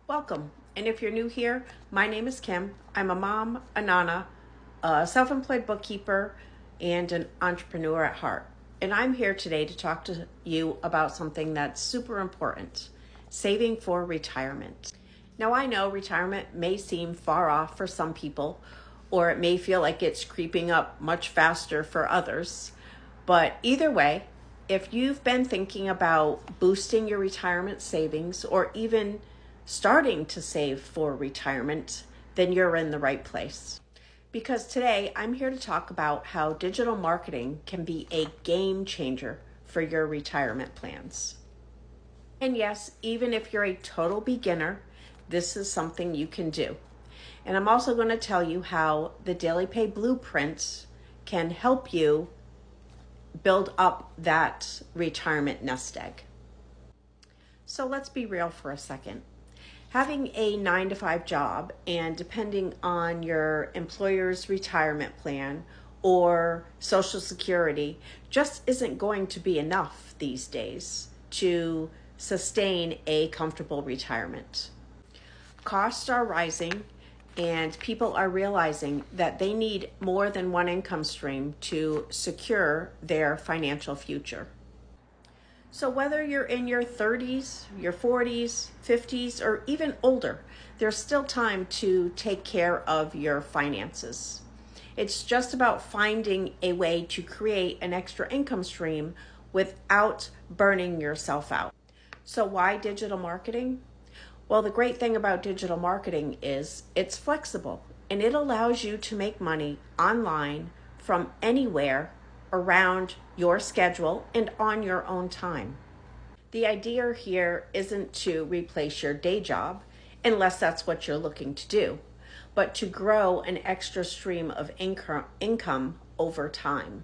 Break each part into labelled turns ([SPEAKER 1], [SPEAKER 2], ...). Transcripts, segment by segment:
[SPEAKER 1] Welcome. And if you're new here, my name is Kim. I'm a mom, a nana, a self-employed bookkeeper, and an entrepreneur at heart. And I'm here today to talk to you about something that's super important, saving for retirement. Now, I know retirement may seem far off for some people, or it may feel like it's creeping up much faster for others. But either way, if you've been thinking about boosting your retirement savings or even starting to save for retirement, then you're in the right place. Because today I'm here to talk about how digital marketing can be a game changer for your retirement plans. And yes, even if you're a total beginner, this is something you can do. And I'm also going to tell you how the Daily Pay Blueprint can help you build up that retirement nest egg. So let's be real for a second. Having a 9-to-5 job and depending on your employer's retirement plan or Social Security just isn't going to be enough these days to sustain a comfortable retirement. Costs are rising and people are realizing that they need more than one income stream to secure their financial future. So whether you're in your 30s, your 40s, 50s, or even older, there's still time to take care of your finances. It's just about finding a way to create an extra income stream without burning yourself out. So why digital marketing? Well, the great thing about digital marketing is it's flexible and it allows you to make money online from anywhere around your schedule and on your own time. The idea here isn't to replace your day job, unless that's what you're looking to do, but to grow an extra stream of income over time.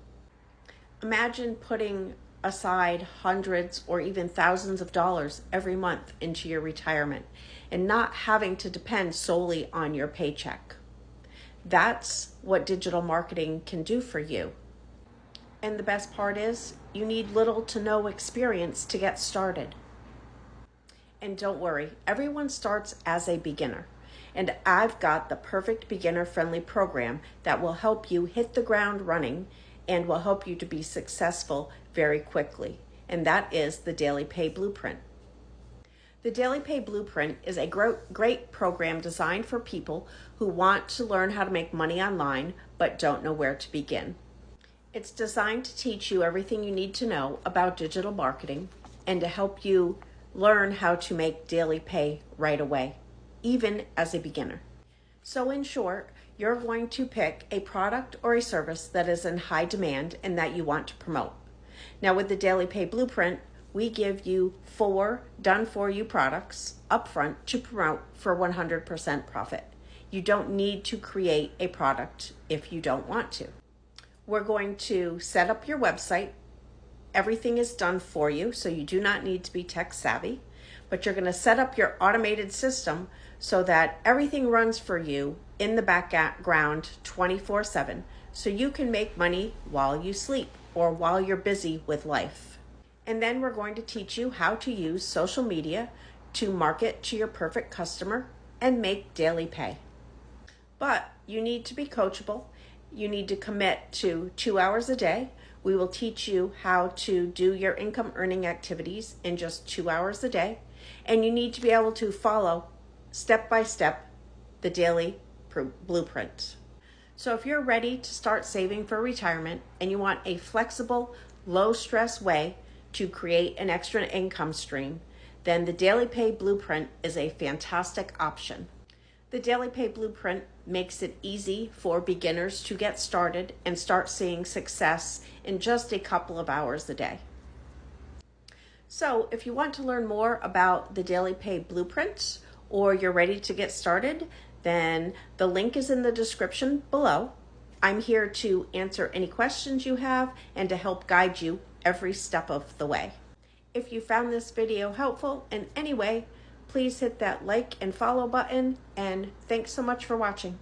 [SPEAKER 1] Imagine putting aside hundreds or even thousands of dollars every month into your retirement and not having to depend solely on your paycheck. That's what digital marketing can do for you. And the best part is, you need little to no experience to get started. And don't worry, everyone starts as a beginner. And I've got the perfect beginner-friendly program that will help you hit the ground running and will help you to be successful very quickly. And that is the Daily Pay Blueprint. The Daily Pay Blueprint is a great program designed for people who want to learn how to make money online but don't know where to begin. It's designed to teach you everything you need to know about digital marketing and to help you learn how to make daily pay right away, even as a beginner. So in short, you're going to pick a product or a service that is in high demand and that you want to promote. Now with the Daily Pay Blueprint, we give you 4 done-for-you products upfront to promote for 100% profit. You don't need to create a product if you don't want to. We're going to set up your website. Everything is done for you, so you do not need to be tech savvy, but you're going to set up your automated system so that everything runs for you in the background 24/7, so you can make money while you sleep or while you're busy with life. And then we're going to teach you how to use social media to market to your perfect customer and make daily pay. But you need to be coachable. You need to commit to 2 hours a day. We will teach you how to do your income earning activities in just 2 hours a day. And you need to be able to follow step by step the daily blueprint. So if you're ready to start saving for retirement and you want a flexible, low stress way to create an extra income stream, then the Daily Pay Blueprint is a fantastic option. The Daily Pay Blueprint makes it easy for beginners to get started and start seeing success in just a couple of hours a day. So if you want to learn more about the Daily Pay Blueprint or you're ready to get started, then the link is in the description below. I'm here to answer any questions you have and to help guide you every step of the way. If you found this video helpful in any way, please hit that like and follow button, and thanks so much for watching.